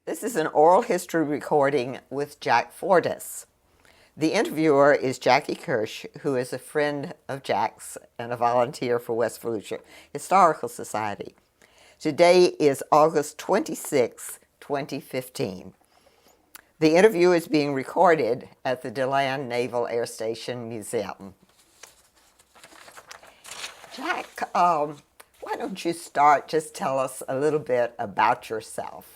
This is an oral history recording with Jack Fortas. The interviewer is Jackie Kirsch, who is a friend of Jack's and a volunteer for West Volusia Historical Society. Today is August 26, 2015. The interview is being recorded at the DeLand Naval Air Station Museum. Jack, why don't you start? Just tell us a little bit about yourself.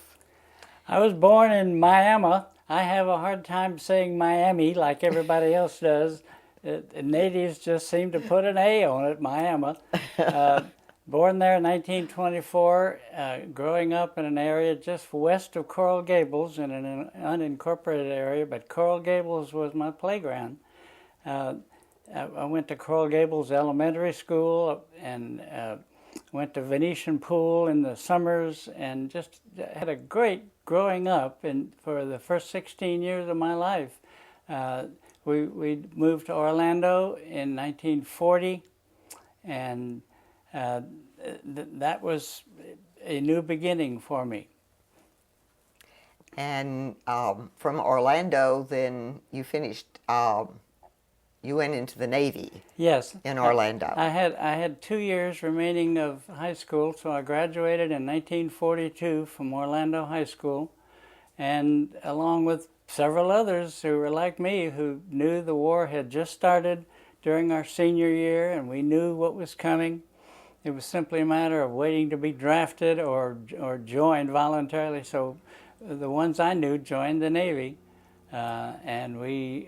I was born in Miami. I have a hard time saying Miami like everybody else does. Natives just seem to put an A on it, Miami. Born there in 1924, growing up in an area just west of Coral Gables in an unincorporated area, but Coral Gables was my playground. I went to Coral Gables Elementary School and went to Venetian Pool in the summers and just had a great growing up. And for the first 16 years of my life, we moved to Orlando in 1940, and that was a new beginning for me. And from Orlando, then you finished. You went into the Navy. Yes, in Orlando. I had 2 years remaining of high school, so I graduated in 1942 from Orlando High School, and along with several others who were like me, who knew the war had just started during our senior year, and we knew what was coming. It was simply a matter of waiting to be drafted or joined voluntarily. So the ones I knew joined the Navy. And we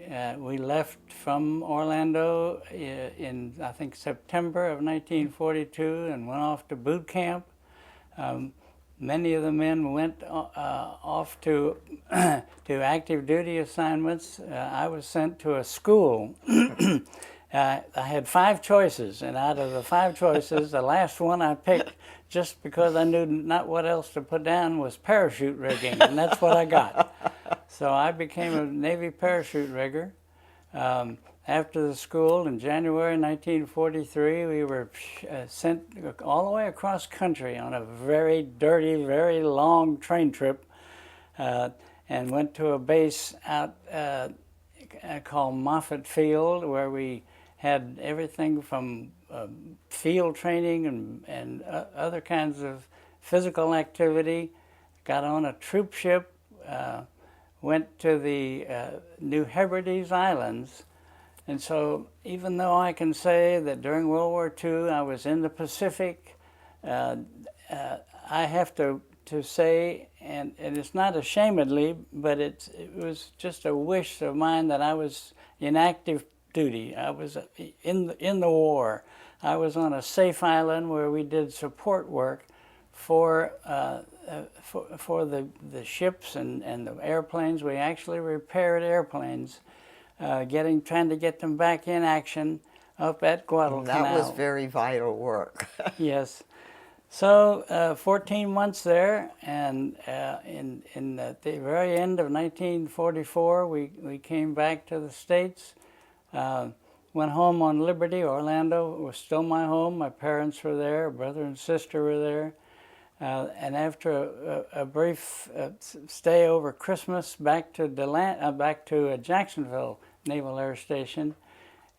left from Orlando in, I think, September of 1942 and went off to boot camp. Many of the men went off to active duty assignments. I was sent to a school. I had 5 choices, and out of the 5 choices, the last one I picked, just because I knew not what else to put down, was parachute rigging, and that's what I got. So I became a Navy parachute rigger. After the school, in January 1943, we were sent all the way across country on a very dirty, very long train trip, and went to a base out called Moffett Field, where we had everything from field training and other kinds of physical activity. Got on a troop ship, went to the New Hebrides Islands. And so even though I can say that during World War II I was in the Pacific, I have to say, and it's not ashamedly, but it was just a wish of mine that I was in active duty. I was in the war. I was on a safe island where we did support work for the ships and the airplanes. We actually repaired airplanes, trying to get them back in action up at Guadalcanal. That was very vital work. Yes. So 14 months there, and in the very end of 1944, we came back to the States. Went home on Liberty. Orlando was still my home. My parents were there. Brother and sister were there. And after a brief stay over Christmas, back to Jacksonville Naval Air Station,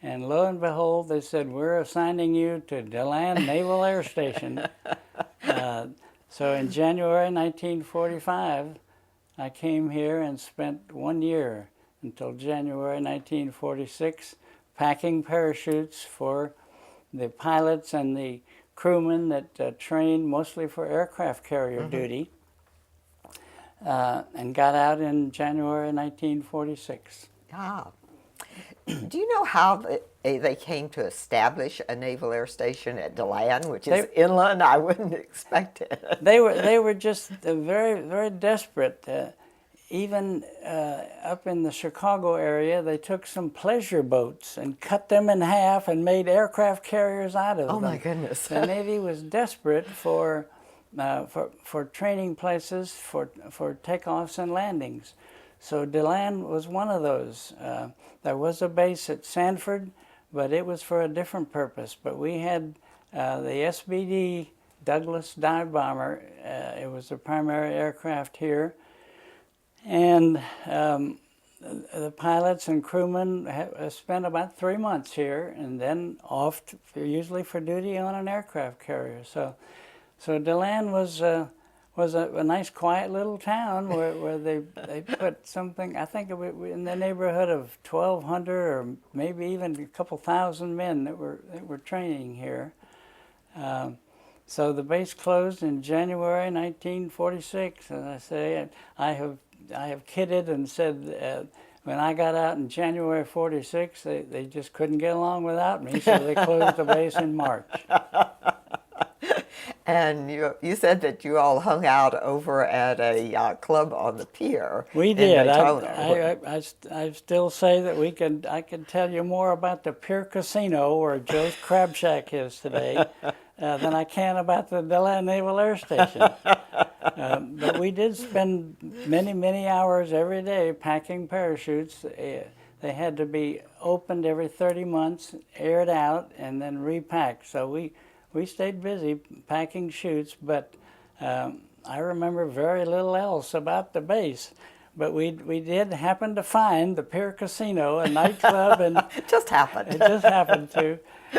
and lo and behold, they said, "We're assigning you to DeLand Naval Air Station." So in January 1945, I came here and spent 1 year until January 1946, packing parachutes for the pilots and the crewmen that trained mostly for aircraft carrier duty, and got out in January 1946. Ah. Do you know how they came to establish a naval air station at DeLand, which is inland? I wouldn't expect it. They were just very, very desperate. Even up in the Chicago area, they took some pleasure boats and cut them in half and made aircraft carriers out of them. Oh my goodness! The Navy was desperate for training places for takeoffs and landings. So DeLand was one of those. There was a base at Sanford, but it was for a different purpose. But we had the SBD Douglas dive bomber. It was the primary aircraft here. And the pilots and crewmen spent about 3 months here, and then off, usually for duty on an aircraft carrier. So DeLand was a nice, quiet little town where they put something, I think, in the neighborhood of 1,200 or maybe even a couple thousand men that were training here. So the base closed in January 1946, and I say I have kidded and said when I got out in January 46, they just couldn't get along without me, so they closed the base in March. And you said that you all hung out over at a club on the pier. We did. Daytona. I still say that I could tell you more about the Pier Casino where Joe's Crab Shack is today than I can about the DeLand Naval Air Station. But we did spend many, many hours every day packing parachutes. They had to be opened every 30 months, aired out, and then repacked. So we stayed busy packing chutes, but I remember very little else about the base. But we did happen to find the Pier Casino, a nightclub, and it just happened. It just happened to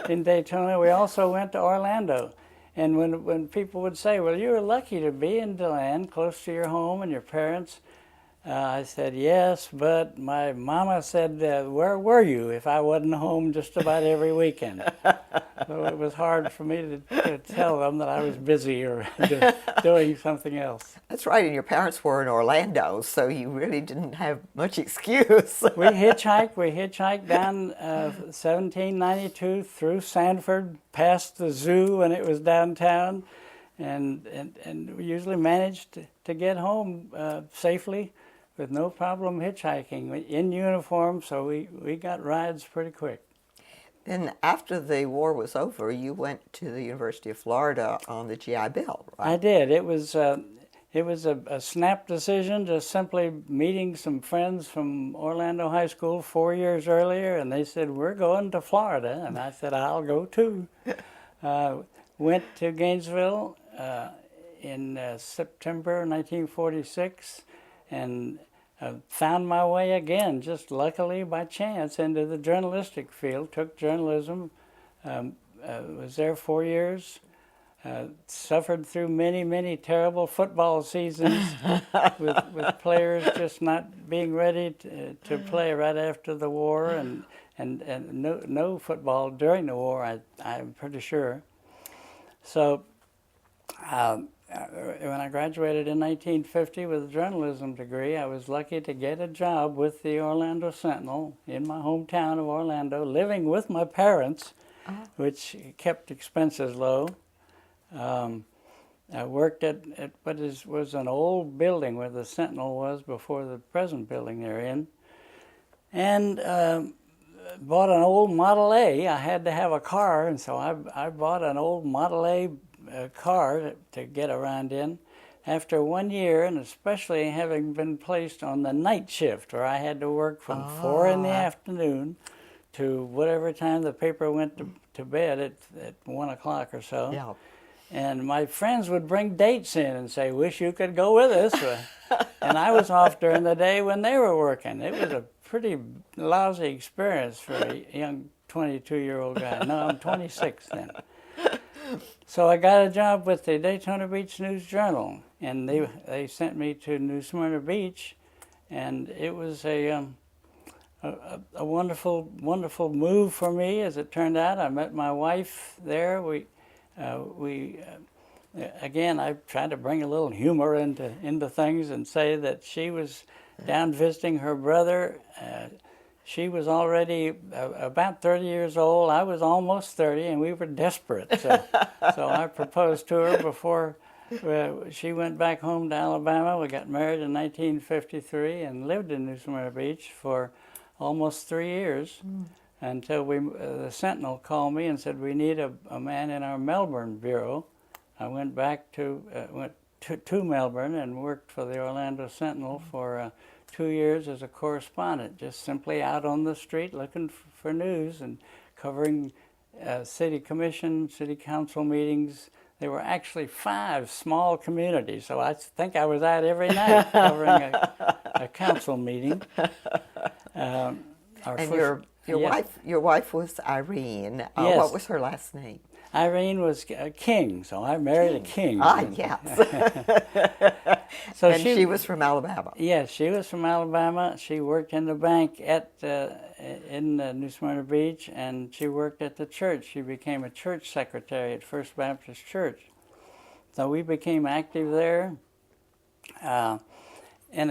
in Daytona. We also went to Orlando, and when people would say, "Well, you were lucky to be in DeLand, close to your home and your parents," I said, "Yes, but my mama said, where were you if I wasn't home just about every weekend?" So it was hard for me to tell them that I was busy or doing something else. That's right, and your parents were in Orlando, so you really didn't have much excuse. We hitchhiked down 1792 through Sanford, past the zoo when it was downtown, and we usually managed to get home safely with no problem hitchhiking, in uniform, so we got rides pretty quick. Then after the war was over, you went to the University of Florida on the GI Bill, right? I did. It was a snap decision, just simply meeting some friends from Orlando High School 4 years earlier, and they said, "We're going to Florida," and I said, "I'll go too." Went to Gainesville in September 1946, and found my way again, just luckily by chance, into the journalistic field. Took journalism, was there 4 years, suffered through many, many terrible football seasons with players just not being ready to play right after the war, and no football during the war, I'm pretty sure. So when I graduated in 1950 with a journalism degree, I was lucky to get a job with the Orlando Sentinel in my hometown of Orlando, living with my parents, which kept expenses low. I worked at what was an old building where the Sentinel was before the present building they're in, and bought an old Model A. I had to have a car, and so I bought an old Model A car to get around in. After 1 year, and especially having been placed on the night shift, where I had to work from 4 in the afternoon to whatever time the paper went to bed at 1 o'clock or so. Yeah. And my friends would bring dates in and say, "Wish you could go with us." And I was off during the day when they were working. It was a pretty lousy experience for a young 22-year-old guy. No, I'm 26 then. So I got a job with the Daytona Beach News Journal, and they sent me to New Smyrna Beach, and it was a wonderful, wonderful move for me, as it turned out. I met my wife there. Again, I tried to bring a little humor into things and say that she was down visiting her brother. She was already about 30 years old. I was almost 30, and we were desperate. So I proposed to her before she went back home to Alabama. We got married in 1953 and lived in New Smyrna Beach for almost 3 years until the Sentinel called me and said, "We need a man in our Melbourne bureau." I went back to Melbourne and worked for the Orlando Sentinel for 2 years as a correspondent, just simply out on the street looking for news and covering city commission, city council meetings. There were actually 5 small communities, so I think I was out every night covering a council meeting. And your wife was Irene. Yes. What was her last name? Irene was a king, so I married a king. Yes. So and she was from Alabama. Yes, she was from Alabama. She worked in the bank in New Smyrna Beach, and she worked at the church. She became a church secretary at First Baptist Church. So we became active there. And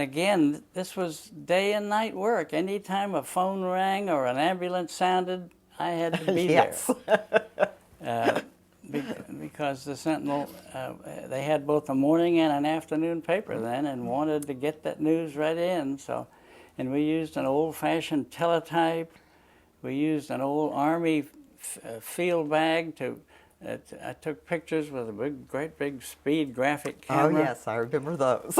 again, this was day and night work. Anytime a phone rang or an ambulance sounded, I had to be Yes. there. Because the Sentinel, they had both a morning and an afternoon paper then, and wanted to get that news right in. So, and we used an old-fashioned teletype. We used an old Army field bag to. I took pictures with a great big speed graphic camera. Oh yes, I remember those.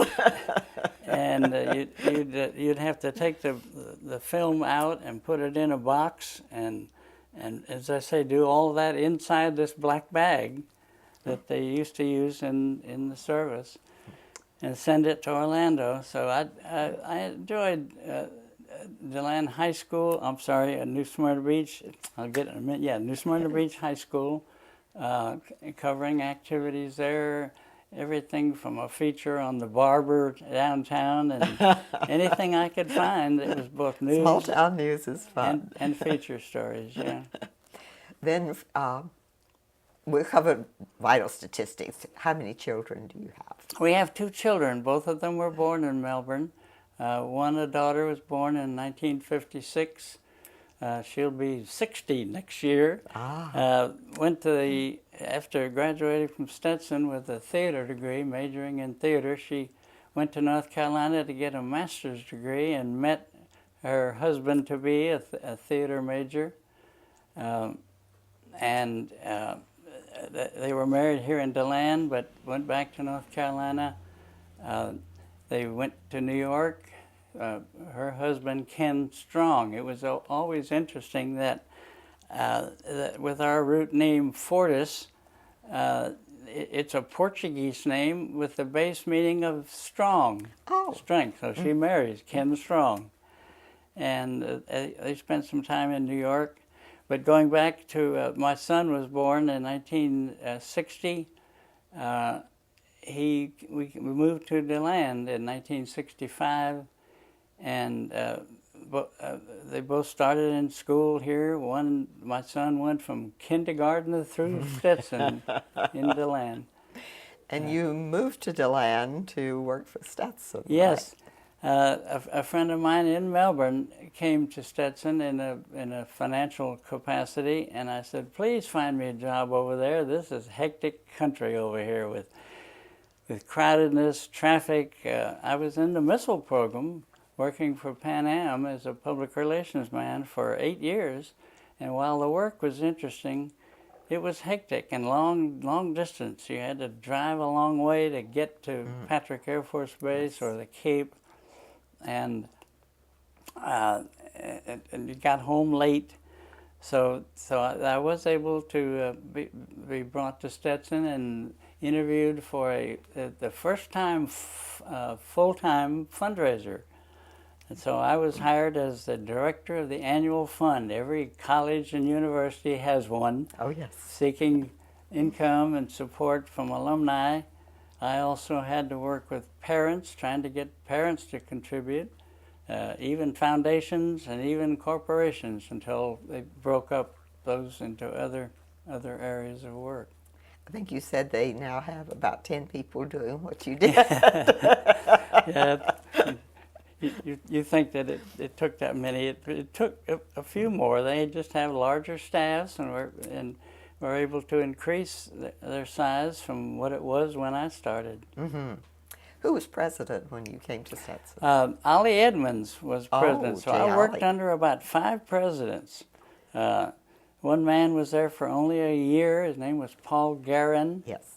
And you'd have to take the film out and put it in a box, and as I say, do all of that inside this black bag that they used to use in the service, and send it to Orlando. So I enjoyed DeLand High School. I'm sorry, New Smyrna Beach. I'll get it in a minute. Yeah, New Smyrna Beach High School, covering activities there. Everything from a feature on the barber downtown and anything I could find. It was both news. Small town news is fun. And feature stories, yeah. Then we covered vital statistics. How many children do you have? We have 2 children. Both of them were born in Melbourne. A daughter was born in 1956. She'll be 60 next year. After graduating from Stetson with a theater degree, majoring in theater, she went to North Carolina to get a master's degree and met her husband-to-be, a theater major. They were married here in DeLand, but went back to North Carolina. They went to New York. Her husband, Ken Strong. It was always interesting that with our root name Fortis, it's a Portuguese name with the base meaning of strong, strength. So she marries Ken Strong. And they spent some time in New York. But going back to, my son was born in 1960. We moved to DeLand in 1965. And they both started in school here. My son went from kindergarten through Stetson in DeLand. And you moved to DeLand to work for Stetson. Yes. Right? A friend of mine in Melbourne came to Stetson in a financial capacity, and I said, please find me a job over there. This is hectic country over here with crowdedness, traffic. I was in the missile program, working for Pan Am as a public relations man for 8 years, and while the work was interesting, it was hectic and long distance. You had to drive a long way to get to Patrick Air Force Base or the Cape, and you got home late. So I was able to be brought to Stetson and interviewed for the first time full-time fundraiser. And so I was hired as the director of the annual fund. Every college and university has one. Oh, yes. Seeking income and support from alumni. I also had to work with parents, trying to get parents to contribute, even foundations and even corporations, until they broke up those into other areas of work. I think you said they now have about 10 people doing what you did. Yeah. You think that it took that many? It took a few more. They just have larger staffs and were able to increase their size from what it was when I started. Mm-hmm. Who was president when you came to Stetson? Ollie Edmonds was president. So I worked under about 5 presidents. One man was there for only a year. His name was Paul Guerin. Yes.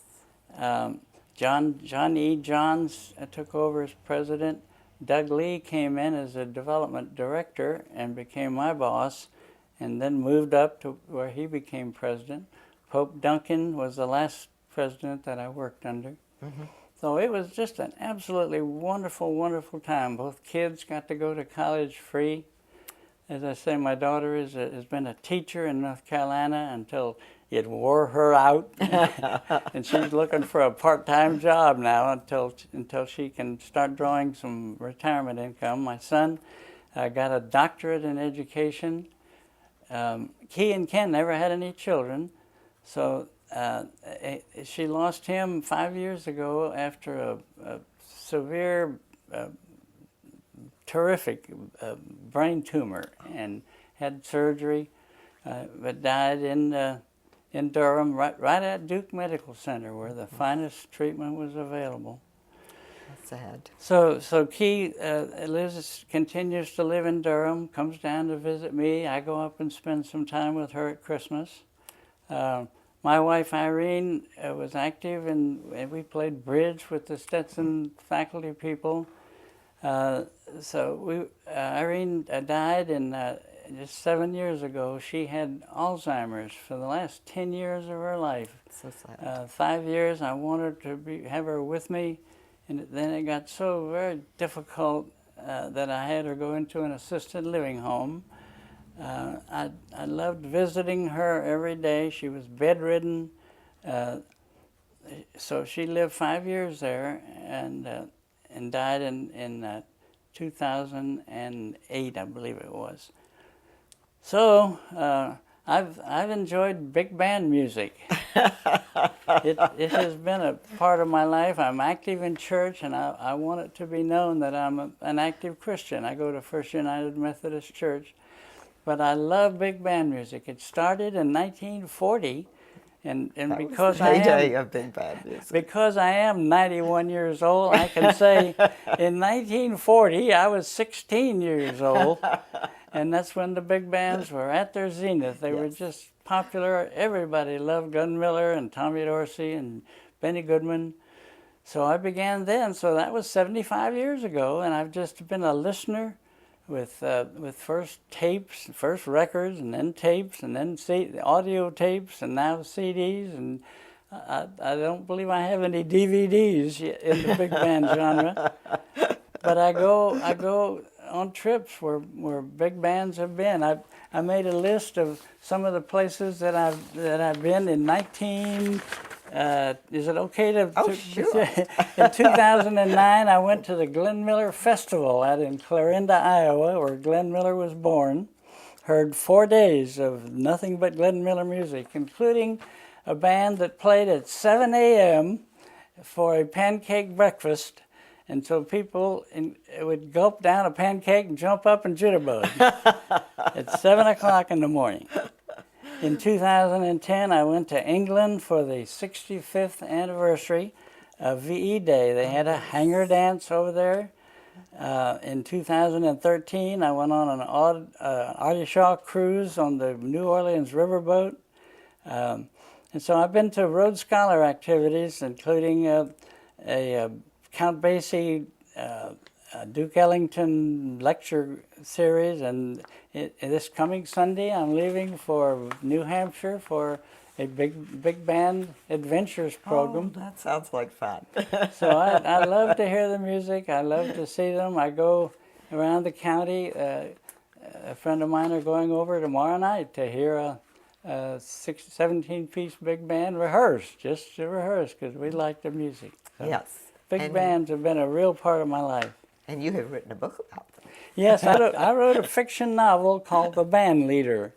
John E. Johns took over as president. Doug Lee came in as a development director and became my boss, and then moved up to where he became president. Pope Duncan was the last president that I worked under. Mm-hmm. So it was just an absolutely wonderful, wonderful time. Both kids got to go to college free. As I say, my daughter has been a teacher in North Carolina until it wore her out, and she's looking for a part-time job now until she can start drawing some retirement income. My son got a doctorate in education. He and Ken never had any children, so she lost him 5 years ago after a severe, terrific brain tumor, and had surgery, but died in Durham, right at Duke Medical Center, where the finest treatment was available. That's sad. So Key continues to live in Durham, comes down to visit me. I go up and spend some time with her at Christmas. My wife Irene was active, and we played bridge with the Stetson faculty people. Irene died just 7 years ago. She had Alzheimer's for the last 10 years of her life. So sad. 5 years I wanted to have her with me, and then it got so very difficult that I had her go into an assisted living home. I loved visiting her every day. She was bedridden, so she lived 5 years there, and died in 2008, I believe it was. So I've enjoyed big band music. It has been a part of my life. I'm active in church, and I want it to be known that I'm an active Christian. I go to First United Methodist Church, but I love big band music. It started in 1940. And because I am 91 years old, I can say in 1940 I was 16 years old, and that's when the big bands were at their zenith. They were just popular. Everybody loved Glenn Miller and Tommy Dorsey and Benny Goodman. So I began then. So that was 75 years ago, and I've just been a listener with first tapes, first records, and then tapes, and then audio tapes, and now CDs, and I don't believe I have any DVDs in the big band genre. But I go on trips where big bands have been. I made a list of some of the places that I've been in 19. Is it okay to? Oh, sure. In 2009, I went to the Glenn Miller Festival out in Clarinda, Iowa, where Glenn Miller was born. Heard 4 days of nothing but Glenn Miller music, including a band that played at 7 a.m. for a pancake breakfast, and so people would gulp down a pancake and jump up and jitterbug at 7 o'clock in the morning. In 2010, I went to England for the 65th anniversary of VE Day. They had a hanger dance over there. In 2013, I went on an Artie Shaw cruise on the New Orleans riverboat. And so I've been to Rhodes Scholar activities, including a Count Basie Duke Ellington lecture series, and this coming Sunday I'm leaving for New Hampshire for a big band adventures program. Oh, that sounds like fun. So I love to hear the music. I love to see them. I go around the county. A friend of mine are going over tomorrow night to hear a 17-piece big band rehearse, just to rehearse, because we like the music. So Yes. Big bands have been a real part of my life. And you have written a book about them. Yes, I wrote a fiction novel called The Band Leader.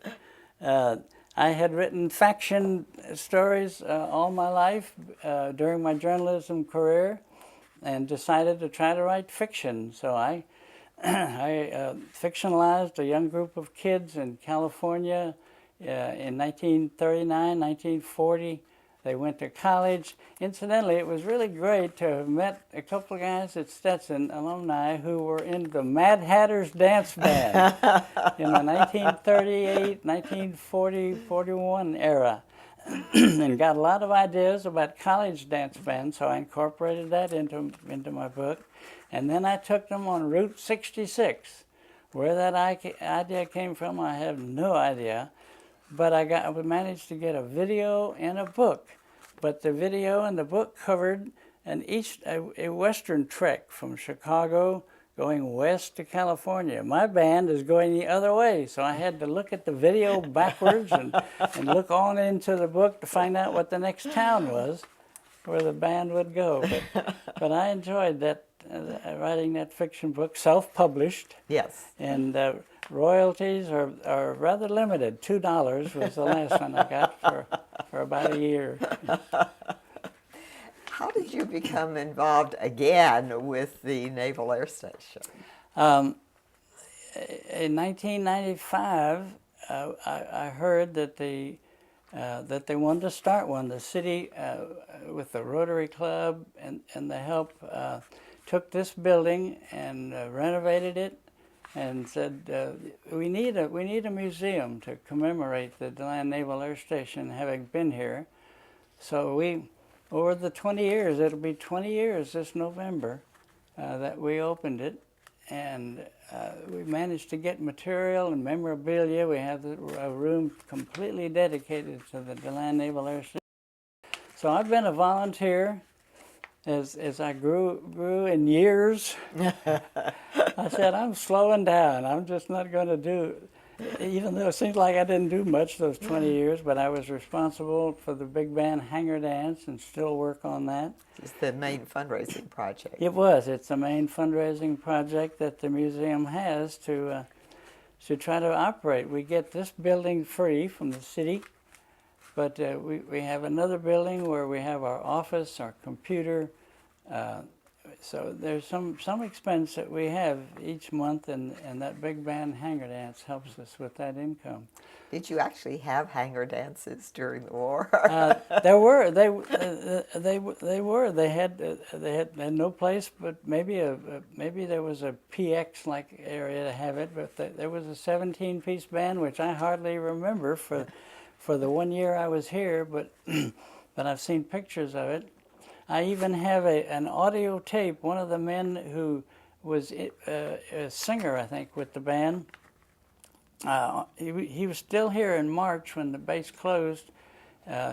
I had written faction stories all my life during my journalism career, and decided to try to write fiction. So I fictionalized a young group of kids in California in 1939, 1940. They went to college. Incidentally, it was really great to have met a couple of guys at Stetson, alumni, who were in the Mad Hatter's Dance Band in the 1938, 1940, 41 era, and got a lot of ideas about college dance bands, so I incorporated that into my book. And then I took them on Route 66. Where that idea came from, I have no idea. But I managed to get a video and a book. But the video and the book covered a western trek from Chicago going west to California. My band is going the other way, so I had to look at the video backwards and look on into the book to find out what the next town was where the band would go. But I enjoyed that, writing that fiction book, self-published. Yes. And royalties are rather limited. $2 was the last one I got for about a year. How did you become involved again with the Naval Air Station? In 1995, I heard that they wanted to start one. The city, with the Rotary Club and the help, took this building and renovated it, and said we need a museum to commemorate the DeLand Naval Air Station having been here. So we, over the 20 years, it'll be 20 years this November that we opened it, and we managed to get material and memorabilia. We have a room completely dedicated to the DeLand Naval Air Station. So I've been a volunteer as I grew in years. I said, I'm slowing down. I'm just not going to do, even though it seems like I didn't do much those 20 years, but I was responsible for the big band hangar dance and still work on that. It's the main fundraising project. It was. It's the main fundraising project that the museum has to try to operate. We get this building free from the city, but we have another building where we have our office, our computer. So there's some expense that we have each month, and that big band hangar dance helps us with that income. Did you actually have hangar dances during the war? There were. They had no place, but maybe there was a PX like area to have it. But there was a 17-piece band, which I hardly remember for the 1 year I was here, but I've seen pictures of it. I even have an audio tape. One of the men who was a singer, I think, with the band, he was still here in March when the base closed.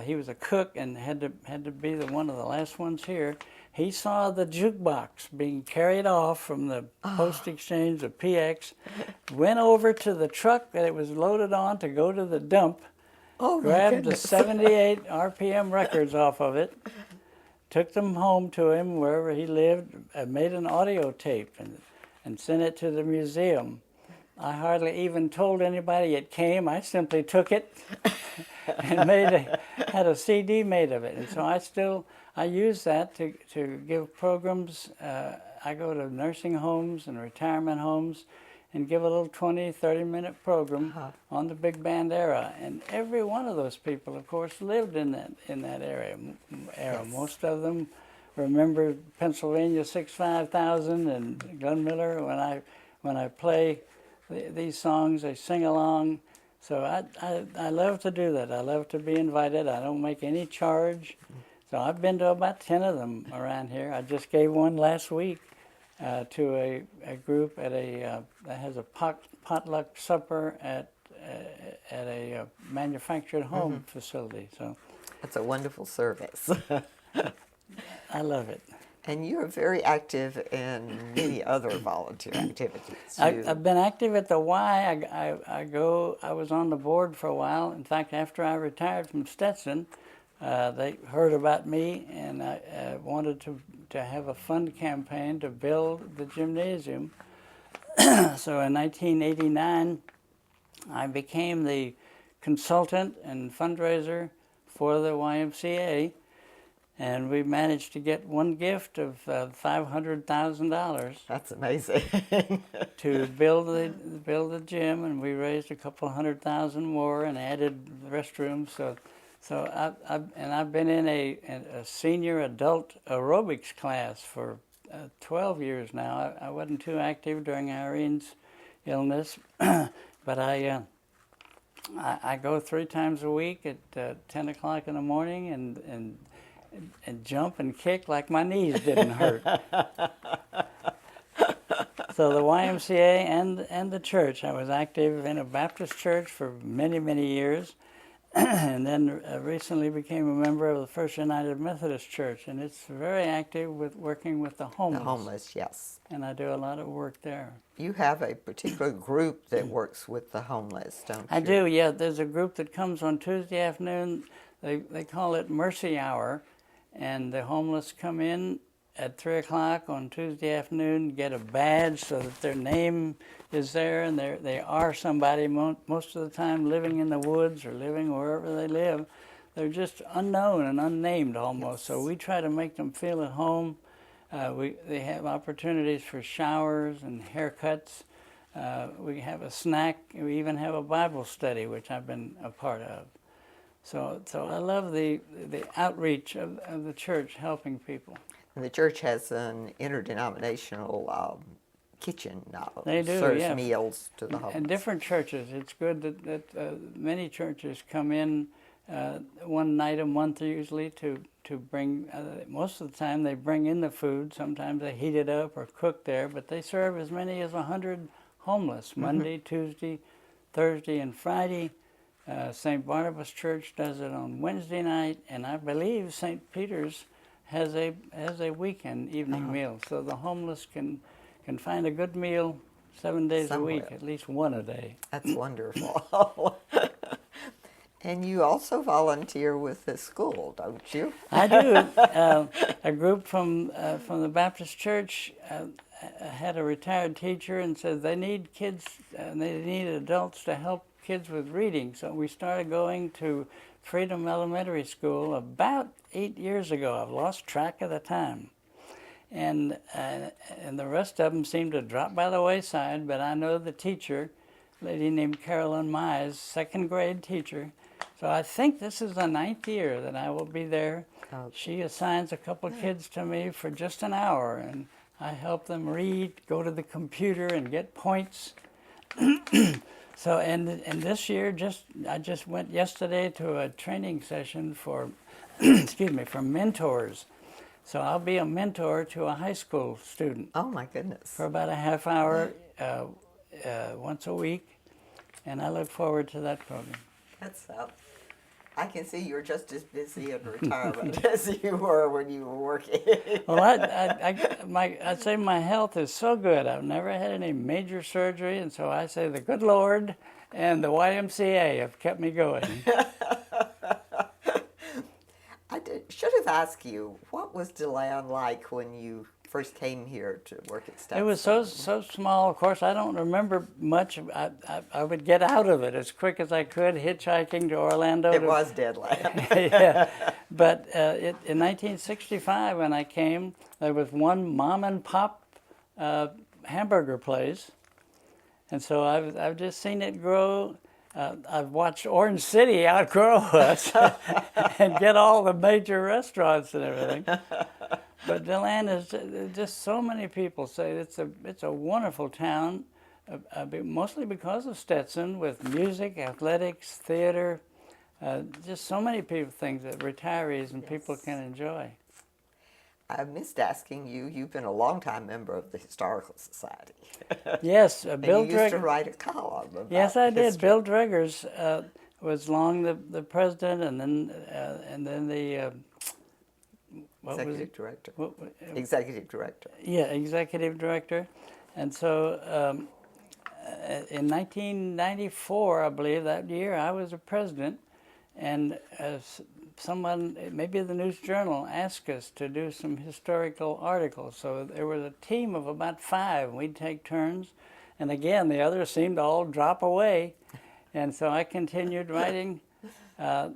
He was a cook and had to be one of the last ones here. He saw the jukebox being carried off from the post exchange, the PX, went over to the truck that it was loaded on to go to the dump, grabbed the 78 RPM records off of it, took them home to him wherever he lived, made an audio tape and sent it to the museum. I hardly even told anybody it came. I simply took it and had a CD made of it. And so I use that to give programs. I go to nursing homes and retirement homes and give a little 20, 30-minute program on the big band era. And every one of those people, of course, lived in that area. Yes. Most of them remember Pennsylvania 65000 and Gunmiller. When I play these songs, they sing along. So I love to do that. I love to be invited. I don't make any charge. So I've been to about 10 of them around here. I just gave one last week to a group at that has a potluck supper at a manufactured home facility. So that's a wonderful service. I love it. And you're very active in many other volunteer activities. I've been active at the Y. I was on the board for a while. In fact, after I retired from Stetson, they heard about me and wanted to have a fund campaign to build the gymnasium. So in 1989, I became the consultant and fundraiser for the YMCA, and we managed to get one gift of $500,000. That's amazing. To build the gym, and we raised a couple $100,000 more and added restrooms. So I've been in a senior adult aerobics class for 12 years now. I wasn't too active during Irene's illness, but I go 3 times a week at 10 o'clock in the morning and jump and kick like my knees didn't hurt. So the YMCA and the church. I was active in a Baptist church for many, many years. and then recently became a member of the First United Methodist Church, and it's very active with working with the homeless. The homeless, yes. And I do a lot of work there. You have a particular group that works with the homeless, don't you? I do, yeah. There's a group that comes on Tuesday afternoon. They call it Mercy Hour, and the homeless come in at 3 o'clock on Tuesday afternoon, get a badge so that their name is there, and they are somebody most of the time living in the woods or living wherever they live. They're just unknown and unnamed almost, yes. So we try to make them feel at home. They have opportunities for showers and haircuts. We have a snack. We even have a Bible study, which I've been a part of. So I love the outreach of the church helping people. And the church has an interdenominational kitchen now. They do, serves yeah. meals to the homeless. And different churches. It's good that many churches come in one night a month usually to bring, most of the time they bring in the food. Sometimes they heat it up or cook there, but they serve as many as 100 homeless Monday, Tuesday, Thursday, and Friday. St. Barnabas Church does it on Wednesday night, and I believe St. Peter's has a weekend evening meal, so the homeless can find a good meal 7 days a week, at least one a day. That's wonderful. And you also volunteer with the school, don't you? I do. A group from the Baptist Church had a retired teacher and said they need kids, they need adults to help kids with reading. So we started going to Freedom Elementary School about 8 years ago. I've lost track of the time. And the rest of them seemed to drop by the wayside, but I know the teacher, a lady named Carolyn Mize, second grade teacher. So I think this is the 9th year that I will be there. Okay. She assigns a couple kids to me for just an hour, and I help them read, go to the computer, and get points. So, and this year, I just went yesterday to a training session for, for mentors. So I'll be a mentor to a high school student. Oh my goodness! For about a half hour once a week, and I look forward to that program. That's I can see you're just as busy in retirement as you were when you were working. Well, I'd say my health is so good. I've never had any major surgery, and so I say the good Lord and the YMCA have kept me going. Should have asked you, what was DeLand like when you first came here to work at Stetson? It was so small. Of course, I don't remember much. I would get out of it as quick as I could, hitchhiking to Orlando. It was Deadland. Yeah. But in 1965, when I came, there was one mom and pop hamburger place. And so I've just seen it grow. I've watched Orange City outgrow us and get all the major restaurants and everything. But DeLand is just so many people say it's a wonderful town, mostly because of Stetson, with music, athletics, theater, just so many things that retirees and people can enjoy. I missed asking you. You've been a longtime member of the Historical Society. Yes, Bill Dreger. You used to write a column about Yes, I did. history. Bill Dreger's was long the president, and then the executive director. Executive director. Yeah, executive director, and so in 1994, I believe that year, I was a president, and someone, maybe the News Journal, asked us to do some historical articles. So there was a team of about 5, and we'd take turns. And again, the others seemed to all drop away. And so I continued writing. I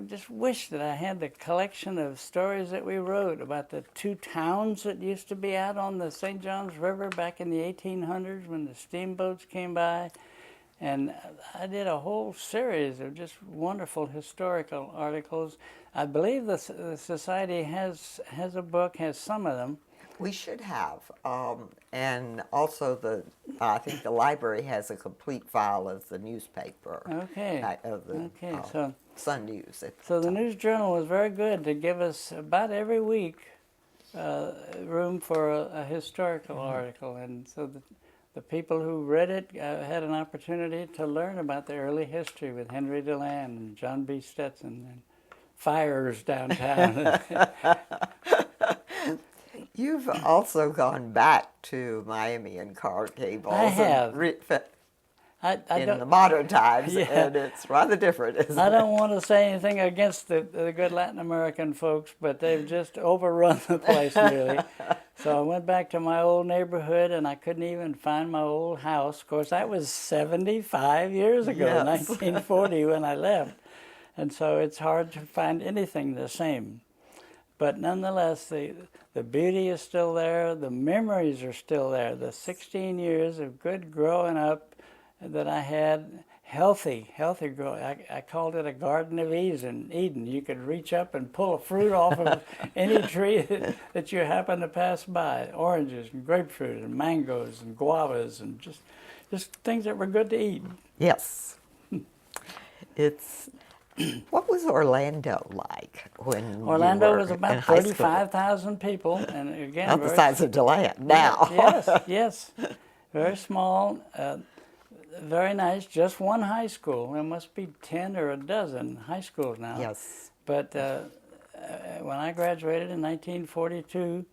just wish that I had the collection of stories that we wrote about the 2 towns that used to be out on the St. Johns River back in the 1800s when the steamboats came by. And I did a whole series of just wonderful historical articles. I believe the Society has a book, has some of them. We should have. And also I think the library has a complete file of the newspaper. Okay. Of the so Sun News. So the News Journal was very good to give us about every week room for a historical article. And so the people who read it had an opportunity to learn about the early history with Henry DeLand and John B. Stetson and fires downtown. You've also gone back to Miami and Coral Gables. I have. In the modern times, Yeah. and it's rather different, isn't I it? don't want to say anything against the good Latin American folks, but they've just overrun the place really. So I went back to my old neighborhood, and I couldn't even find my old house. Of course, that was 75 years ago, Yes. 1940 when I left. And so it's hard to find anything the same. But nonetheless, the beauty is still there. The memories are still there. The 16 years of good growing up that I had, healthy growing. I called it a Garden of Eden. You could reach up and pull a fruit off of any tree that you happen to pass by. Oranges and grapefruit and mangoes and guavas and just things that were good to eat. Yes. What was Orlando like when Orlando you were was in about high school? 35,000 people, and again, Not the size of DeLand now. yes, very small, very nice. Just one high school. There must be 10 or a dozen high schools now. Yes. But when I graduated in 1942,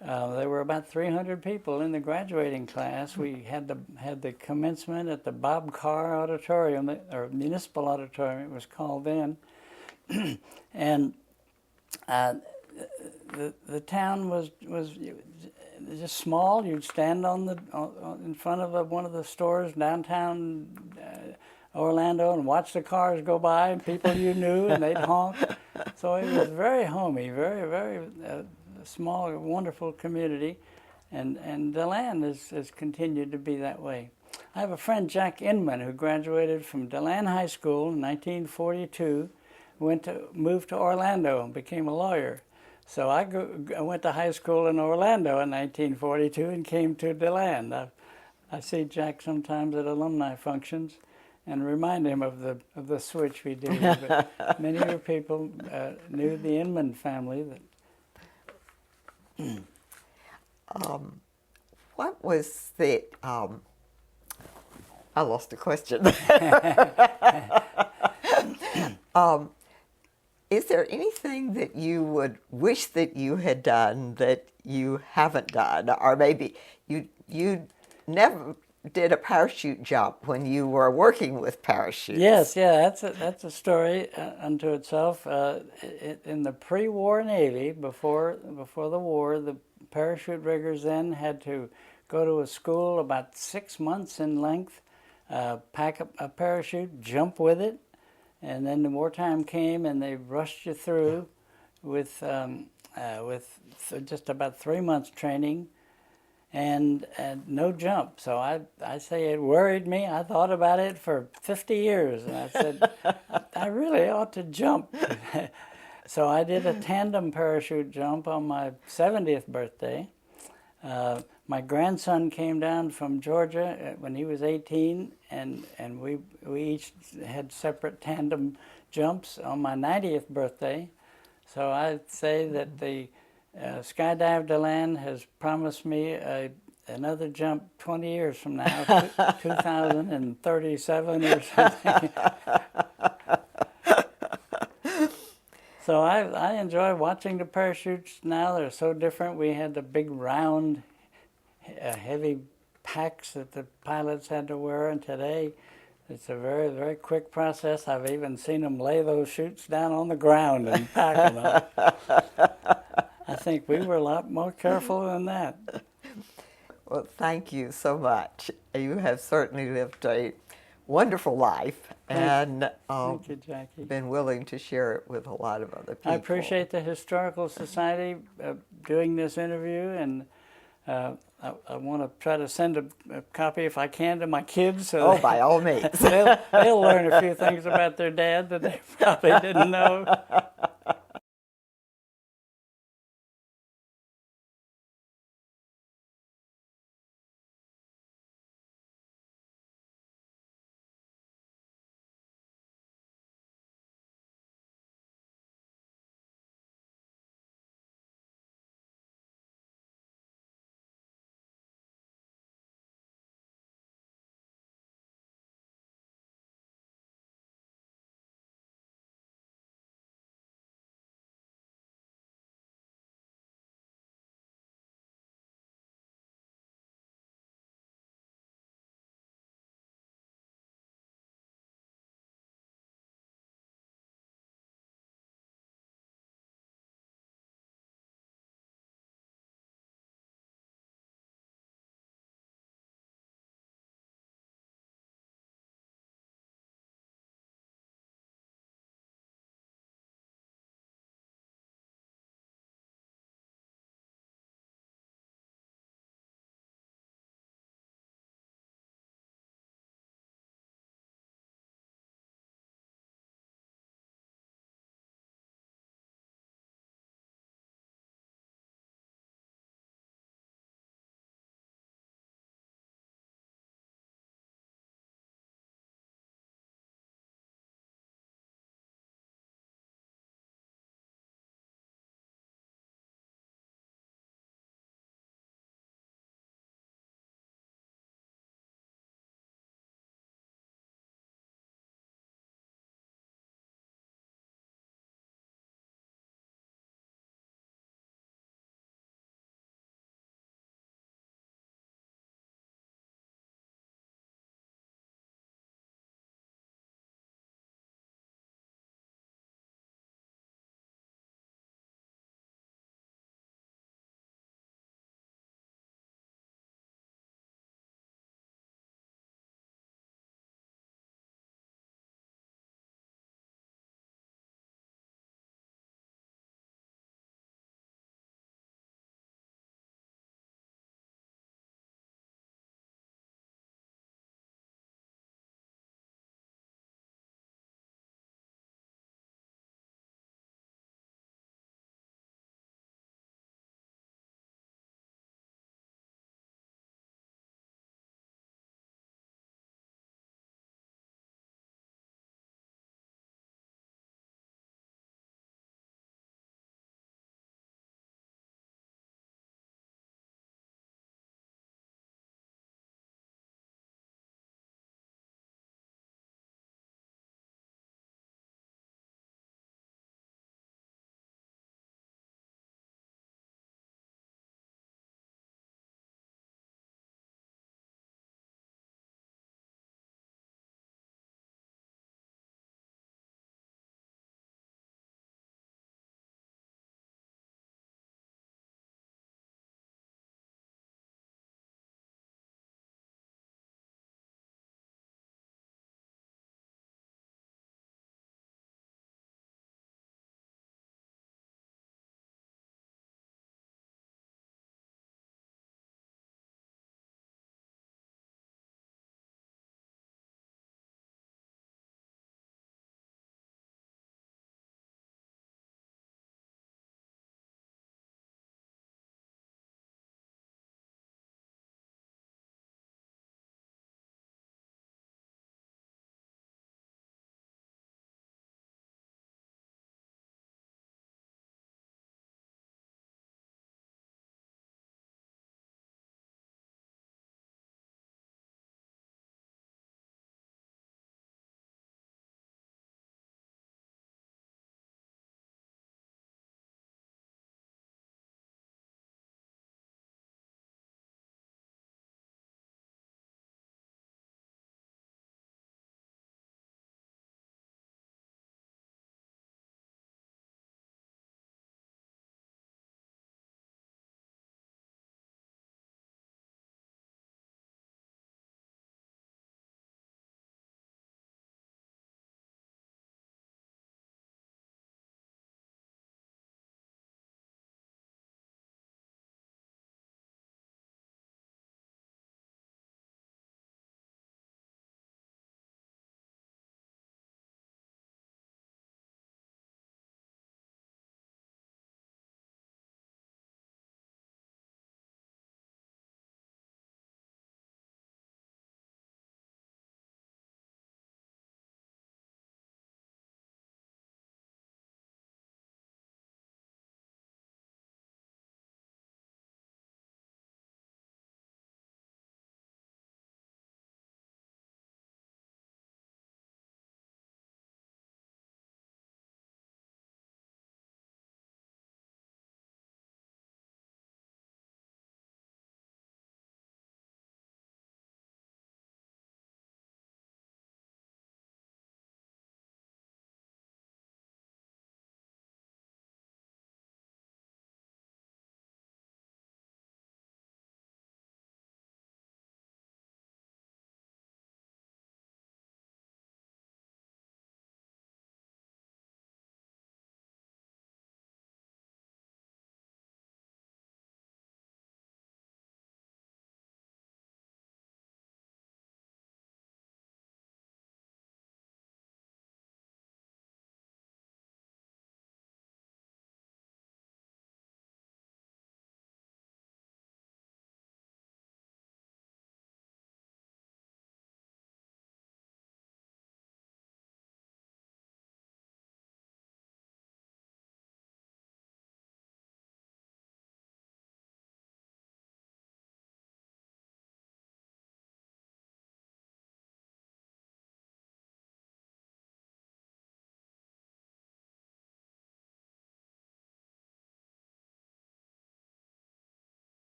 there were about 300 people in the graduating class. We had the commencement at the Bob Carr Auditorium, or Municipal Auditorium it was called then. And the town was just small. You'd stand in front of one of the stores downtown Orlando and watch the cars go by, and people you knew, and they'd honk. So it was very homey, very, very small, wonderful community, and DeLand has continued to be that way. I have a friend, Jack Inman, who graduated from DeLand High School in 1942, moved to Orlando and became a lawyer. So I went to high school in Orlando in 1942 and came to DeLand. I see Jack sometimes at alumni functions and remind him of the switch we do. But many of your people knew the Inman family. What was the... I lost the question. Is there anything that you would wish that you had done that you haven't done? Or maybe you never did a parachute jump when you were working with parachutes. Yes, yeah, that's a story unto itself. In the pre-war Navy, before the war, the parachute riggers then had to go to a school about 6 months in length, pack a parachute, jump with it, and then the wartime came and they rushed you through with just about 3 months training and no jump. So I say it worried me. I thought about it for 50 years, and I said, I really ought to jump. So I did a tandem parachute jump on my 70th birthday. My grandson came down from Georgia when he was 18, and we each had separate tandem jumps on my 90th birthday. So I'd say that the Skydive DeLand has promised me another jump 20 years from now, 2037 or something. So I enjoy watching the parachutes now. They're so different. We had the big round, heavy packs that the pilots had to wear, and today it's a very, very quick process. I've even seen them lay those chutes down on the ground and pack them up. I think we were a lot more careful than that. Well, thank you so much. You have certainly lived a wonderful life and Thank you, Jackie. been willing to share it with a lot of other people. I appreciate the Historical Society doing this interview, and I want to try to send a copy, if I can, to my kids. So by all means. they'll learn a few things about their dad that they probably didn't know.